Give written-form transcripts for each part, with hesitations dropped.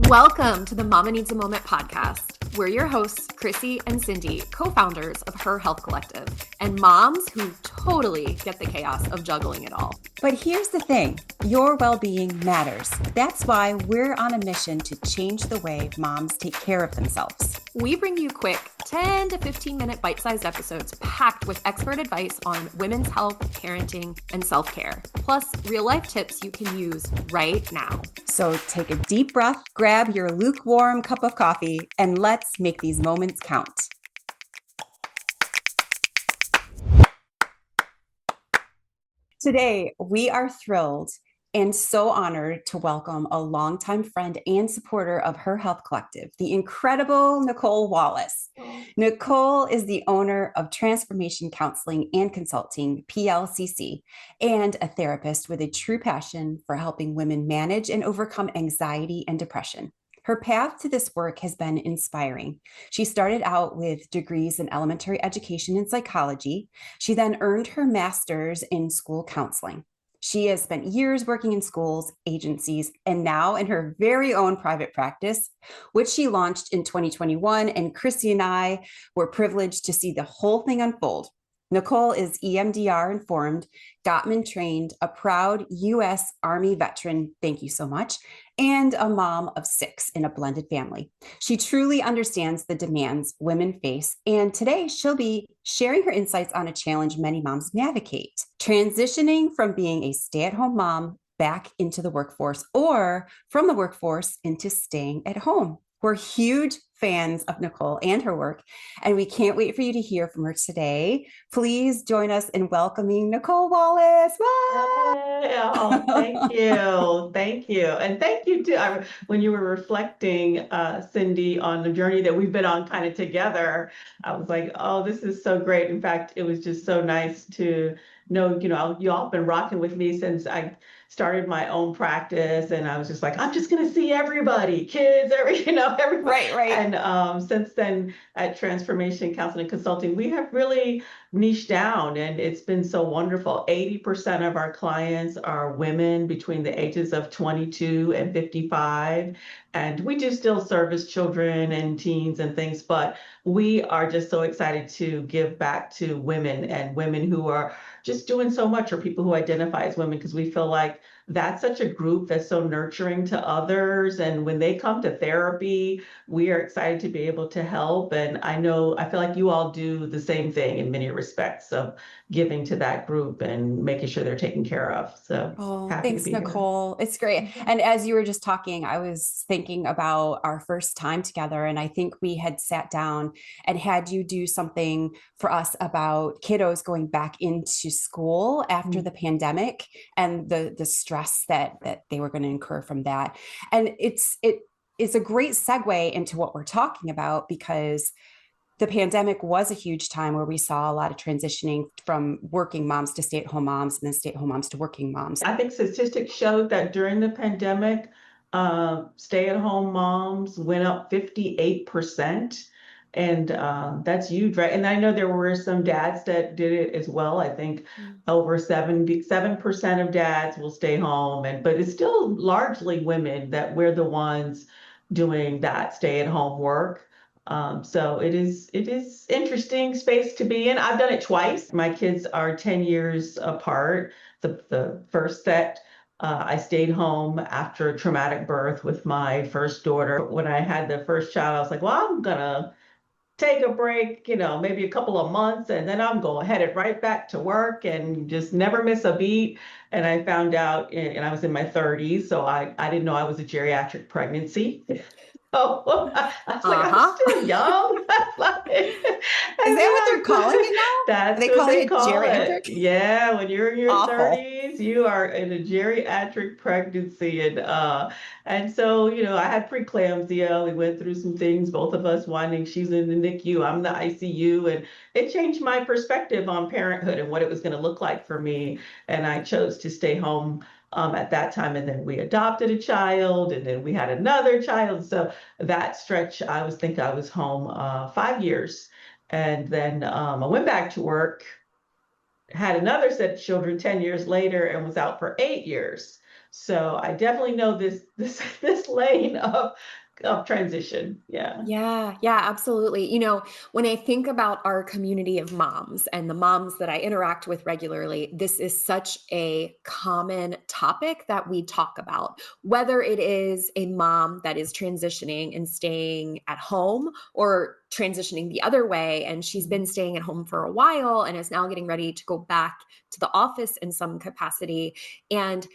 Welcome to the Mama Needs a Moment podcast. We're your hosts, Chrissy and Cindy, co-founders of Her Health Collective, and moms who totally get the chaos of juggling it all. But here's the thing, your well-being matters. That's why we're on a mission to change the way moms take care of themselves. We bring you quick 10 to 15 minute bite-sized episodes packed with expert advice on women's health, parenting, and self-care, plus real-life tips you can use right now. So take a deep breath, grab your lukewarm cup of coffee, and let's make these moments count. Today, we are thrilled and so honored to welcome a longtime friend and supporter of Her Health Collective, the incredible Nicole Wallace. Nicole is the owner of Transformation Counseling and Consulting, PLCC, and a therapist with a true passion for helping women manage and overcome anxiety and depression. Her path to this work has been inspiring. She started out with degrees in elementary education and psychology. She then earned her master's in school counseling. She has spent years working in schools, agencies, and now in her very own private practice, which she launched in 2021. And Chrissy and I were privileged to see the whole thing unfold. Nicole is EMDR informed, Gottman trained, a proud U.S. Army veteran, thank you so much, and a mom of 6 in a blended family. She truly understands the demands women face, and today she'll be sharing her insights on a challenge many moms navigate, transitioning from being a stay-at-home mom back into the workforce or from the workforce into staying at home. We're huge fans of Nicole and her work, and we can't wait for you to hear from her today. Please join us in welcoming Nicole Wallace. Oh, thank you. Thank you. And thank you too. When you were reflecting, Cindy, on the journey that we've been on kind of together, I was like, oh, this is so great. In fact, it was just so nice to know, you all have been rocking with me since I started my own practice, and I was just like, I'm just going to see everybody, kids, everybody. Right. And since then, at Transformation Counseling and Consulting, we have really niched down, and it's been so wonderful. 80% of our clients are women between the ages of 22 and 55, and we do still service children and teens and things, but we are just so excited to give back to women and women who are just doing so much, or people who identify as women, because we feel like that's such a group that's so nurturing to others. And when they come to therapy, we are excited to be able to help. And I feel like you all do the same thing in many respects of giving to that group and making sure they're taken care of. So happy thanks, to be Nicole. It's great. And as you were just talking, I was thinking about our first time together, and I think we had sat down and had you do something for us about kiddos going back into school after the pandemic and the stress that they were going to incur from that. And it's a great segue into what we're talking about, because the pandemic was a huge time where we saw a lot of transitioning from working moms to stay-at-home moms, and then stay-at-home moms to working moms. I think statistics showed that during the pandemic, stay-at-home moms went up 58%. And that's huge, right? And I know there were some dads that did it as well. I think over 77% of dads will stay home, but it's still largely women that we're the ones doing that stay-at-home work. So it is interesting space to be in. I've done it twice. My kids are 10 years apart. The first set, I stayed home after a traumatic birth with my first daughter. When I had the first child, I was like, well, I'm gonna take a break, maybe a couple of months, and then I'm going headed right back to work and just never miss a beat. And I found out, and I was in my 30s, so I didn't know I was a geriatric pregnancy. Oh, I was like, I'm still young. Is that what they're calling it now? That's they what call they it call geriatric? it. Yeah, when you're in your Awful. 30s, you are in a geriatric pregnancy. And so, I had preeclampsia. We went through some things, both of us winding, she's in the NICU, I'm in the ICU, and it changed my perspective on parenthood and what it was going to look like for me. And I chose to stay home at that time. And then we adopted a child, and then we had another child. So that stretch, I was home 5 years. And then I went back to work, had another set of children 10 years later, and was out for 8 years. So I definitely know this lane of transition. Yeah. Yeah, yeah, absolutely. When I think about our community of moms and the moms that I interact with regularly, this is such a common topic that we talk about, whether it is a mom that is transitioning and staying at home or transitioning the other way. And she's been staying at home for a while and is now getting ready to go back to the office in some capacity. And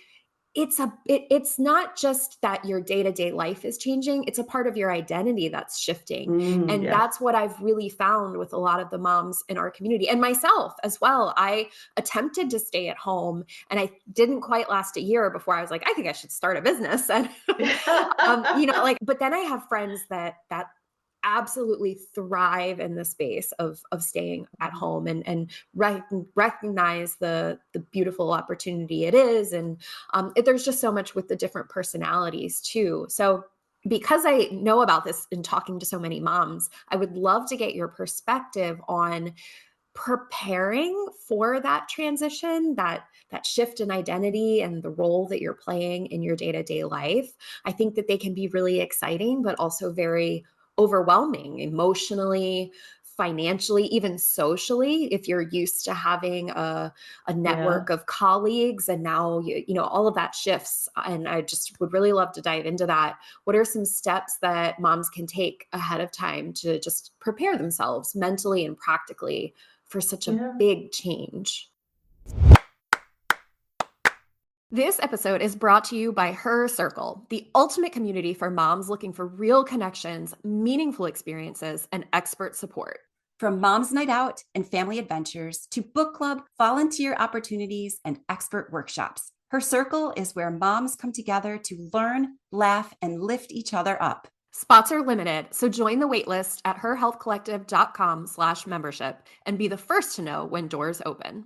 it's not just that your day-to-day life is changing, it's a part of your identity that's shifting. And Yes. that's what I've really found with a lot of the moms in our community and myself as well. I attempted to stay at home and I didn't quite last a year before I was like, I think I should start a business. And but then I have friends that absolutely thrive in the space of staying at home and recognize the beautiful opportunity it is. And there's just so much with the different personalities too. So because I know about this in talking to so many moms, I would love to get your perspective on preparing for that transition, that shift in identity and the role that you're playing in your day-to-day life. I think that they can be really exciting, but also very overwhelming emotionally, financially, even socially, if you're used to having a Yeah. network of colleagues and now all of that shifts. And I just would really love to dive into that. What are some steps that moms can take ahead of time to just prepare themselves mentally and practically for such a Yeah. big change? This episode is brought to you by Her Circle, the ultimate community for moms looking for real connections, meaningful experiences, and expert support. From mom's night out and family adventures to book club, volunteer opportunities, and expert workshops, Her Circle is where moms come together to learn, laugh, and lift each other up. Spots are limited, so join the waitlist at herhealthcollective.com/membership and be the first to know when doors open.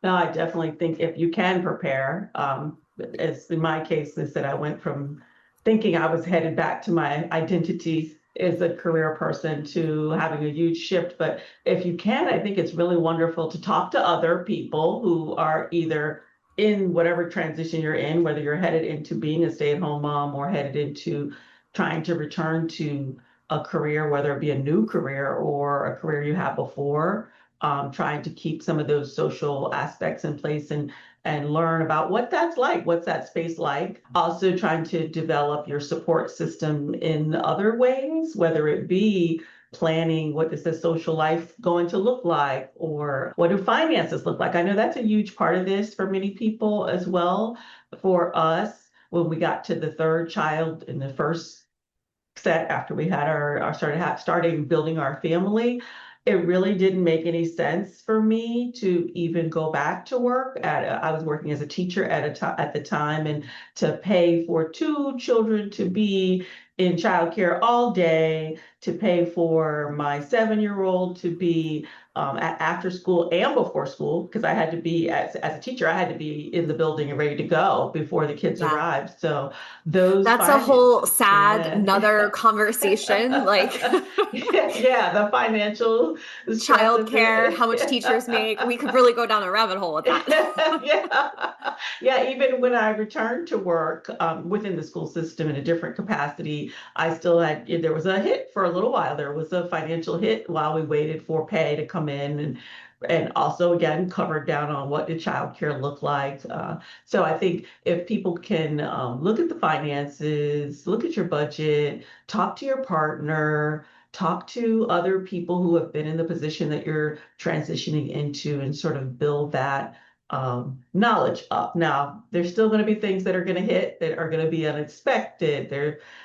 No, I definitely think if you can prepare, as in my case, is that I went from thinking I was headed back to my identity as a career person to having a huge shift. But if you can, I think it's really wonderful to talk to other people who are either in whatever transition you're in, whether you're headed into being a stay-at-home mom or headed into trying to return to a career, whether it be a new career or a career you had before, trying to keep some of those social aspects in place and learn about what that's like, what's that space like. Also trying to develop your support system in other ways, whether it be planning what is the social life going to look like or what do finances look like. I know that's a huge part of this for many people as well. For us, when we got to the third child in the first set after we had our starting building our family, it really didn't make any sense for me to even go back to work. I was working as a teacher at the time, and to pay for two children to be in childcare all day, to pay for my 7-year-old to be at after school and before school, because I had to be as a teacher, I had to be in the building and ready to go before the kids Yeah. arrived. So those That's a whole finances, sad yeah. another conversation, like Yeah, the financial stress of childcare, it. how much teachers make. We could really go down a rabbit hole with that. Yeah. Yeah, even when I returned to work within the school system in a different capacity, I still had, there was a hit for a little while. There was a financial hit while we waited for pay to come in, and also again covered down on what did childcare look like. So I think if people can look at the finances, look at your budget, talk to your partner, talk to other people who have been in the position that you're transitioning into, and sort of build that knowledge up. Now, there's still going to be things that are going to hit that are going to be unexpected.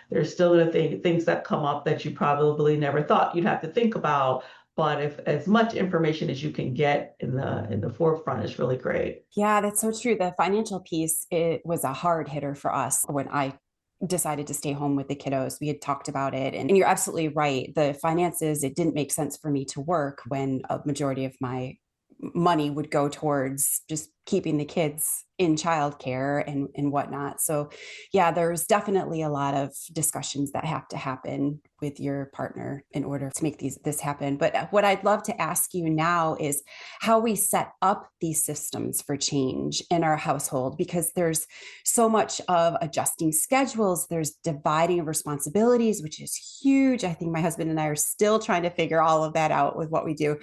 There's still going to be things that come up that you probably never thought you'd have to think about. But if as much information as you can get in the forefront is really great. Yeah, that's so true. The financial piece, it was a hard hitter for us when I decided to stay home with the kiddos. We had talked about it, and you're absolutely right. The finances, it didn't make sense for me to work when a majority of my money would go towards just keeping the kids in childcare and whatnot. So yeah, there's definitely a lot of discussions that have to happen with your partner in order to make this happen. But what I'd love to ask you now is how we set up these systems for change in our household, because there's so much of adjusting schedules, there's dividing of responsibilities, which is huge. I think my husband and I are still trying to figure all of that out with what we do.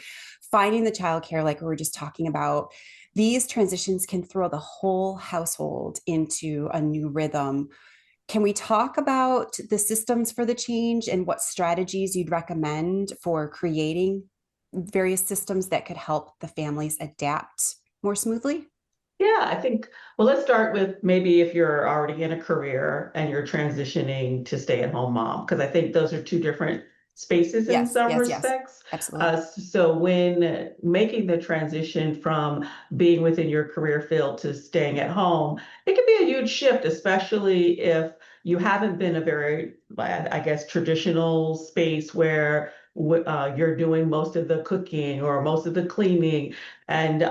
Finding the childcare, like we were just talking about, these transitions can throw the whole household into a new rhythm. Can we talk about the systems for the change and what strategies you'd recommend for creating various systems that could help the families adapt more smoothly? Yeah, I think, well, let's start with maybe if you're already in a career and you're transitioning to stay-at-home mom, because I think those are two different spaces in Yes, some yes, yes, respects. absolutely. So when making the transition from being within your career field to staying at home, it can be a huge shift, especially if you haven't been a very, I guess, traditional space where you're doing most of the cooking or most of the cleaning. And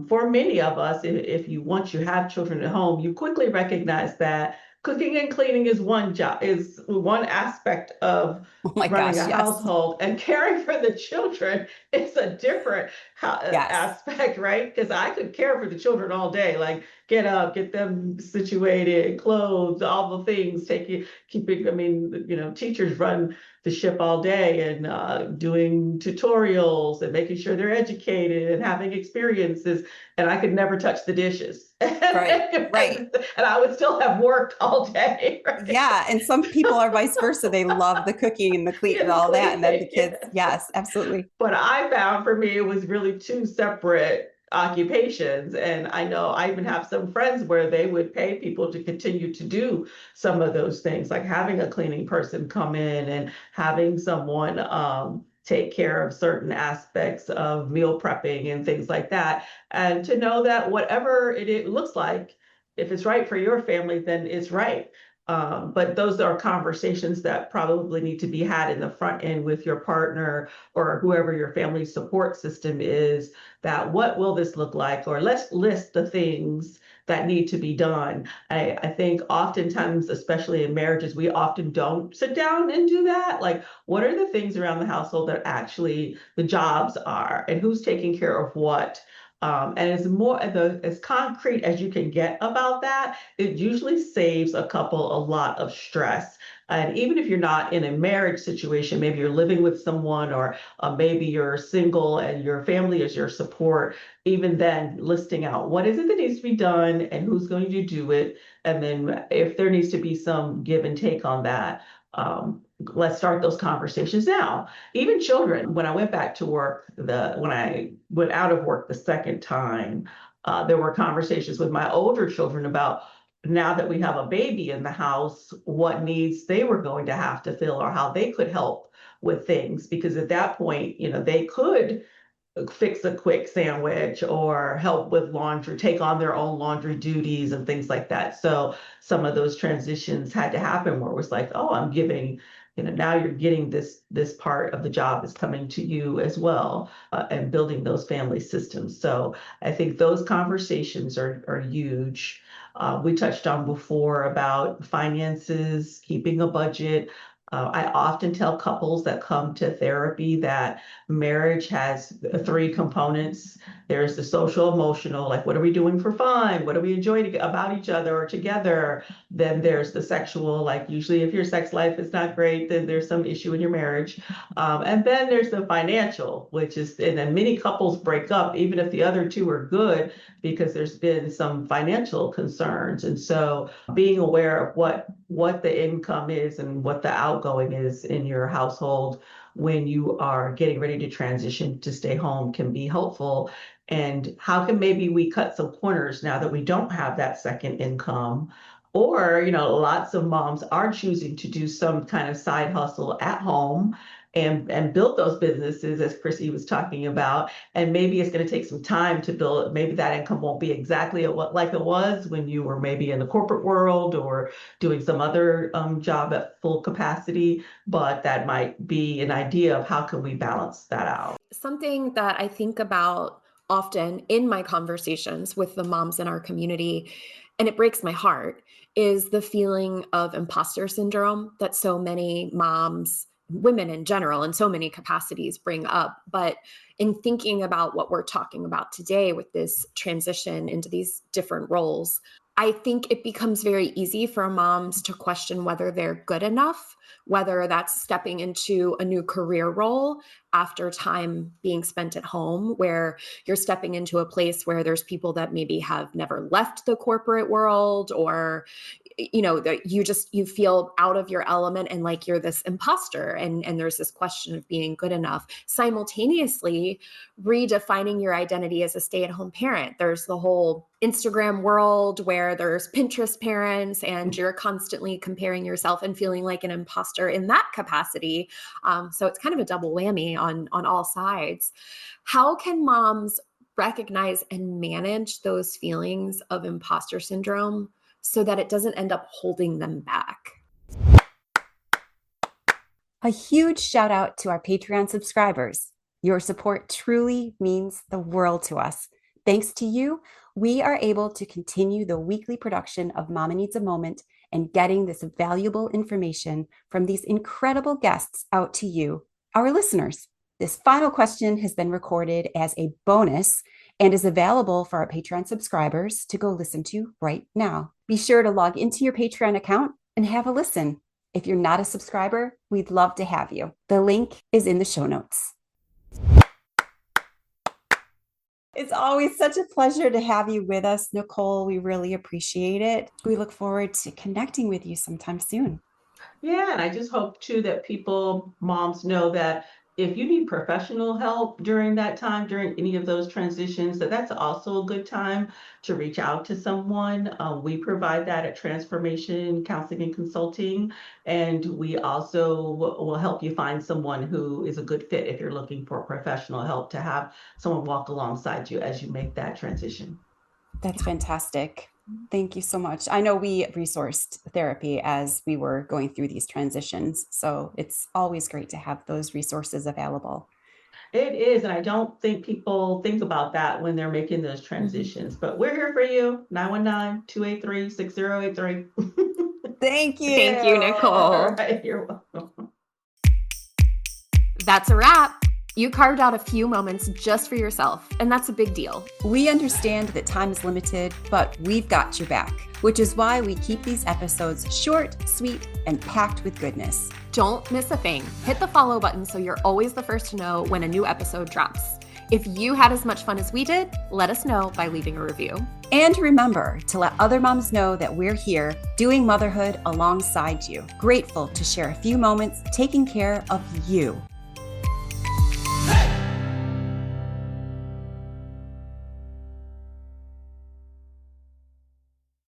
for many of us, if you once you have children at home, you quickly recognize that cooking and cleaning is one job, is one aspect of Oh my running a gosh, yes, household, and caring for the children is a different yes, aspect, right? Because I could care for the children all day, like get up, get them situated, clothes, all the things, keeping. I mean, teachers run the ship all day and doing tutorials and making sure they're educated and having experiences. And I could never touch the dishes. right, and right. I would still have worked all day, right? Yeah, and some people are vice versa. They love the cooking and the clean Yeah, and the all that, and then the cleaning. kids, Yeah. yes, absolutely. But I found for me, it was really two separate occupations. And I know I even have some friends where they would pay people to continue to do some of those things, like having a cleaning person come in and having someone take care of certain aspects of meal prepping and things like that. And to know that whatever it looks like, if it's right for your family, then it's right. But those are conversations that probably need to be had in the front end with your partner or whoever your family support system is, that what will this look like? Or let's list the things that need to be done. I think oftentimes, especially in marriages, we often don't sit down and do that. Like, what are the things around the household that actually the jobs are and who's taking care of what? And as concrete as you can get about that, it usually saves a couple a lot of stress. And even if you're not in a marriage situation, maybe you're living with someone, or maybe you're single and your family is your support, even then, listing out what is it that needs to be done and who's going to do it. And then if there needs to be some give and take on that, let's start those conversations now. Even children, when I went back to work, when I went out of work the second time, there were conversations with my older children about, now that we have a baby in the house, what needs they were going to have to fill or how they could help with things. Because at that point, they could fix a quick sandwich or help with laundry, take on their own laundry duties and things like that. So some of those transitions had to happen where it was like, oh, I'm giving, now you're getting this part of the job is coming to you as well, and building those family systems. So I think those conversations are huge. We touched on before about finances, keeping a budget. I often tell couples that come to therapy that marriage has three components. There's the social emotional, like what are we doing for fun? What do we enjoy about each other or together? Then there's the sexual, like usually if your sex life is not great, then there's some issue in your marriage. And then there's the financial, which is, and then many couples break up, even if the other two are good, because there's been some financial concerns. And so being aware of what the income is and what the outgoing is in your household when you are getting ready to transition to stay home can be helpful. And how can maybe we cut some corners now that we don't have that second income? Or, lots of moms are choosing to do some kind of side hustle at home and build those businesses, as Chrissy was talking about. And maybe it's going to take some time to build. Maybe that income won't be exactly like it was when you were maybe in the corporate world or doing some other job at full capacity, but that might be an idea of how can we balance that out. Something that I think about often in my conversations with the moms in our community, and it breaks my heart, is the feeling of imposter syndrome that so many moms, women in general, in so many capacities bring up. But in thinking about what we're talking about today with this transition into these different roles, I think it becomes very easy for moms to question whether they're good enough, whether that's stepping into a new career role after time being spent at home, where you're stepping into a place where there's people that maybe have never left the corporate world, or that you feel out of your element and like you're this imposter, and there's this question of being good enough. Simultaneously redefining your identity as a stay-at-home parent. There's the whole Instagram world where there's Pinterest parents, and you're constantly comparing yourself and feeling like an imposter in that capacity. So it's kind of a double whammy on all sides. How can moms recognize and manage those feelings of imposter syndrome so that it doesn't end up holding them back? A huge shout out to our Patreon subscribers. Your support truly means the world to us. Thanks to you, we are able to continue the weekly production of Mama Needs a Moment and getting this valuable information from these incredible guests out to you, our listeners. This final question has been recorded as a bonus and is available for our Patreon subscribers to go listen to right now. Be sure to log into your Patreon account and have a listen. If you're not a subscriber, we'd love to have you. The link is in the show notes. It's always such a pleasure to have you with us, Nicole. We really appreciate it. We look forward to connecting with you sometime soon. Yeah, and I just hope too that moms know that if you need professional help during that time, during any of those transitions, that's also a good time to reach out to someone. We provide that at Transformation Counseling and Consulting, and we also will help you find someone who is a good fit if you're looking for professional help, to have someone walk alongside you as you make that transition. That's fantastic. Thank you so much. I know we resourced therapy as we were going through these transitions, so it's always great to have those resources available. It is, and I don't think people think about that when they're making those transitions, but we're here for you, 919-283-6083. Thank you. Thank you, Nicole. All right, you're welcome. That's a wrap. You carved out a few moments just for yourself, and that's a big deal. We understand that time is limited, but we've got your back, which is why we keep these episodes short, sweet, and packed with goodness. Don't miss a thing. Hit the follow button so you're always the first to know when a new episode drops. If you had as much fun as we did, let us know by leaving a review. And remember to let other moms know that we're here doing motherhood alongside you. Grateful to share a few moments taking care of you.